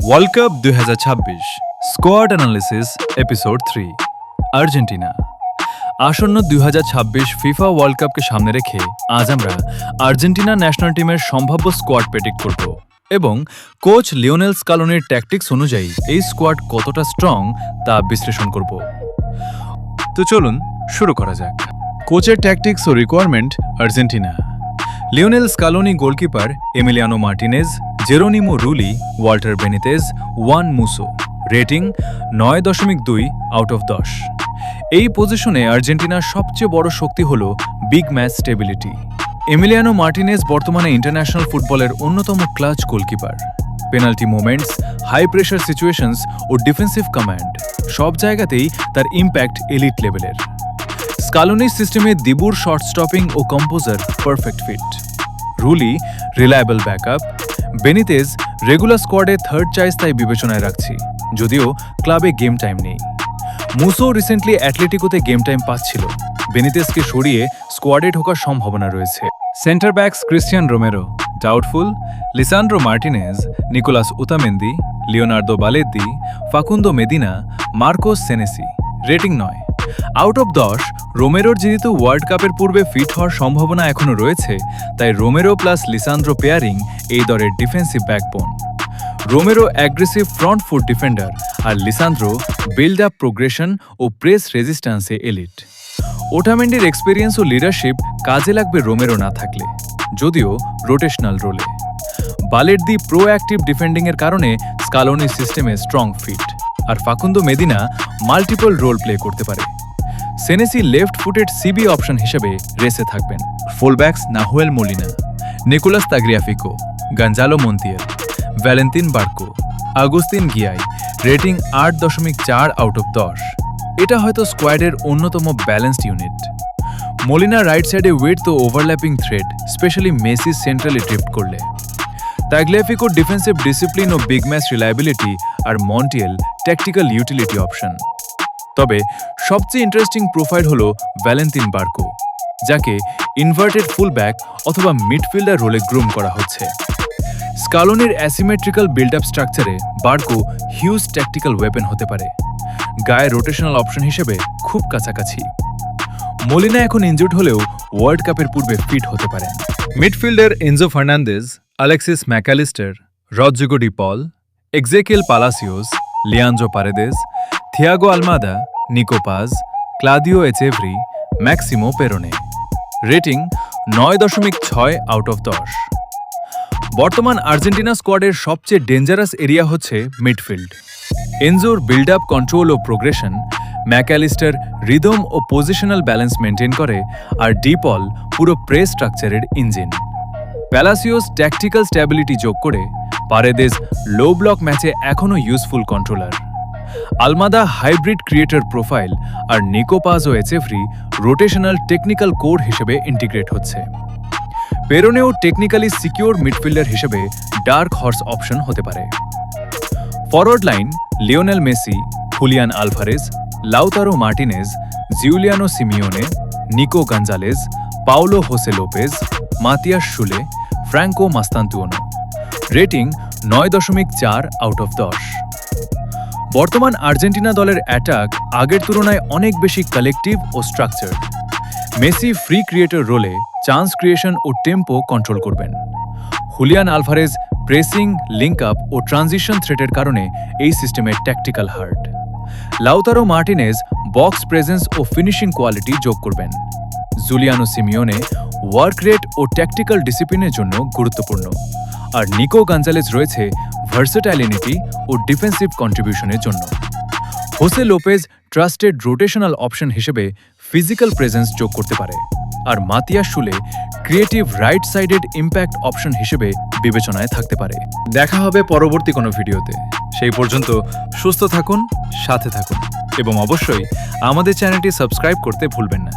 World cup 2026 squad analysis episode 3 Argentina. আসন্ন 2026 FIFA world কাপকে সামনে রেখে আজ আমরা আর্জেন্টিনা ন্যাশনাল টিমের সম্ভাব্য স্কোয়াড প্রেডিক্ট করব এবং কোচ লিওনেল স্কালোনির ট্যাকটিক্স অনুযায়ী এই স্কোয়াড কতটা স্ট্রং তা বিশ্লেষণ করব। তো চলুন শুরু করা যাক। কোচের ট্যাকটিক্স ও requirement Argentina. Lionel Scaloni goalkeeper Emiliano Martinez, Geronimo Rulli, Walter Benitez, Juan Musso. Rating 9.2 out of 10। এই পজিশনে আর্জেন্টিনার সবচেয়ে বড় শক্তি হল big match stability. Emiliano Martinez বর্তমানে ইন্টারন্যাশনাল ফুটবলের অন্যতম clutch goalkeeper. Penalty moments, high pressure situations ও ডিফেন্সিভ কমান্ড সব জায়গাতেই তার ইম্প্যাক্ট এলিট লেভেলের। স্কালোনির সিস্টেমে দিবুর শর্ট স্টপিং ও composure perfect fit. Rulli reliable backup. Benitez regular স্কোয়াডে থার্ড চয়েস তাই বিবেচনায় রাখছি, যদিও ক্লাবে গেম টাইম নেই। মুসো রিসেন্টলি অ্যাটলেটিকোতে গেম টাইম পাচ্ছিল। বেনিতেজকে সরিয়ে স্কোয়াডে ঢোকার সম্ভাবনা রয়েছে। Centre backs Cristian Romero doubtful. Lisandro Martinez, Nicolas Otamendi, Leonardo Balerdi, Facundo Medina, Marcos Senesi. Rating 9 out of 10। রোমেরোর যেহেতু ওয়ার্ল্ড কাপের পূর্বে ফিট হওয়ার সম্ভাবনা এখনও রয়েছে, তাই রোমেরো প্লাস লিসান্দ্রো পেয়ারিং এই দলের defensive backbone. Romero aggressive front foot defender আর লিসান্দ্রো বিল্ড আপ প্রোগ্রেশন ও প্রেস রেজিস্ট্যান্সে এলিট। ওটামেন্ডির এক্সপিরিয়েন্স ও লিডারশিপ কাজে লাগবে রোমেরো না থাকলে, যদিও রোটেশনাল রোলে। বালেদ্দি প্রো অ্যাক্টিভ ডিফেন্ডিংয়ের কারণে স্কালোনির সিস্টেমে স্ট্রং ফিট, আর Facundo Medina multiple role play করতে পারে। Senesi left footed CB option হিসেবে রেসে থাকবেন। Fullbacks Nahuel Molina, Nicolas Tagliafico, Gonzalo Montiel, Valentin Barco, Agustin Giay. Rating 8.4 out of 10। এটা হয়তো স্কোয়াডের অন্যতম ব্যালেন্সড ইউনিট। মোলিনা রাইট সাইডে উইথ ও overlapping threat, specially Messi centrally drift করলে। তাগলিয়াফিকো ডিফেন্সিভ ডিসিপ্লিন ও বিগ ম্যাচ রিলায়েবিলিটি, আর Montiel tactical utility option. তবে সবচেয়ে ইন্টারেস্টিং প্রোফাইল হল ভ্যালেন্তিন বার্কো, যাকে ইনভার্টেড ফুলব্যাক অথবা মিডফিল্ডার রোলে গ্রুম করা হচ্ছে। স্কালোনির অ্যাসিমেট্রিক্যাল বিল্ড আপ স্ট্রাকচারে বার্কো হিউজ ট্যাকটিক্যাল ওয়েপেন হতে পারে। গায়ে রোটেশনাল অপশন হিসেবে খুব কাছাকাছি। মোলিনা এখন ইনজুর্ড হলেও ওয়ার্ল্ড কাপের পূর্বে ফিট হতে পারেন। Midfielder Enzo Fernandez, Alexis Mac Allister, Rodrigo De Paul, Exequiel Palacios, Leandro Paredes, Thiago Almada, Nico Paz, Claudio Echeverri, Maximo Perrone. Rating 9.6 out of 10। বর্তমান আর্জেন্টিনা স্কোয়াডের সবচেয়ে ডেঞ্জারাস এরিয়া হচ্ছে মিডফিল্ড। এনজোর বিল্ড আপ, কন্ট্রোল ও progression, Mac Allister rhythm ও positional balance maintain করে, আর ডিপল পুরো প্রেস স্ট্রাকচারের ইঞ্জিন। প্যালাসিওস ট্যাকটিক্যাল স্ট্যাবিলিটি যোগ করে, পারেদেজ লো ব্লক ম্যাচে এখনও useful controller. Almada hybrid creator profile, আর নিকো পাজ ও এচেভরি রোটেশনাল টেকনিক্যাল কোর হিসেবে ইন্টিগ্রেট হচ্ছে। পেরোনেও টেকনিক্যালি সিকিউর মিডফিল্ডার হিসেবে ডার্ক হর্স অপশন হতে পারে। Forward line Lionel Messi, Julian Alvarez, Lautaro Martinez, Giuliano Simeone, Nico Gonzalez, Paulo Jose Lopez, Matias Soule, Franco Mastantuono. Rating 9.4 out of 10। বর্তমান Argentina দলের attack আগের তুলনায় অনেক বেশি কালেকটিভ ও structured. Messi free creator রোলে chance creation ও tempo control করবেন। Julian Alvarez pressing, link up ও ট্রানজিশন থ্রেটের কারণে এই সিস্টেমের tactical heart. Lautaro Martinez box presence ও ফিনিশিং কোয়ালিটি যোগ করবেন। জুলিয়ানো সিমিওনে ওয়ার্ক রেট ও ট্যাকটিক্যাল ডিসিপ্লিনের জন্য গুরুত্বপূর্ণ, আর নিকো গঞ্জালেজ রয়েছে ভার্সেটাইলিটি ও ডিফেন্সিভ কন্ট্রিবিউশনের জন্য। Jose Lopez trusted rotational option হিসেবে ফিজিক্যাল প্রেজেন্স যোগ করতে পারে, আর মাতিয়াস শুলে creative right sided impact option হিসেবে বিবেচনায় থাকতে পারে। দেখা হবে পরবর্তী কোনো ভিডিওতে। সেই পর্যন্ত সুস্থ থাকুন, সাথে থাকুন এবং অবশ্যই আমাদের চ্যানেলটি সাবস্ক্রাইব করতে ভুলবেন না।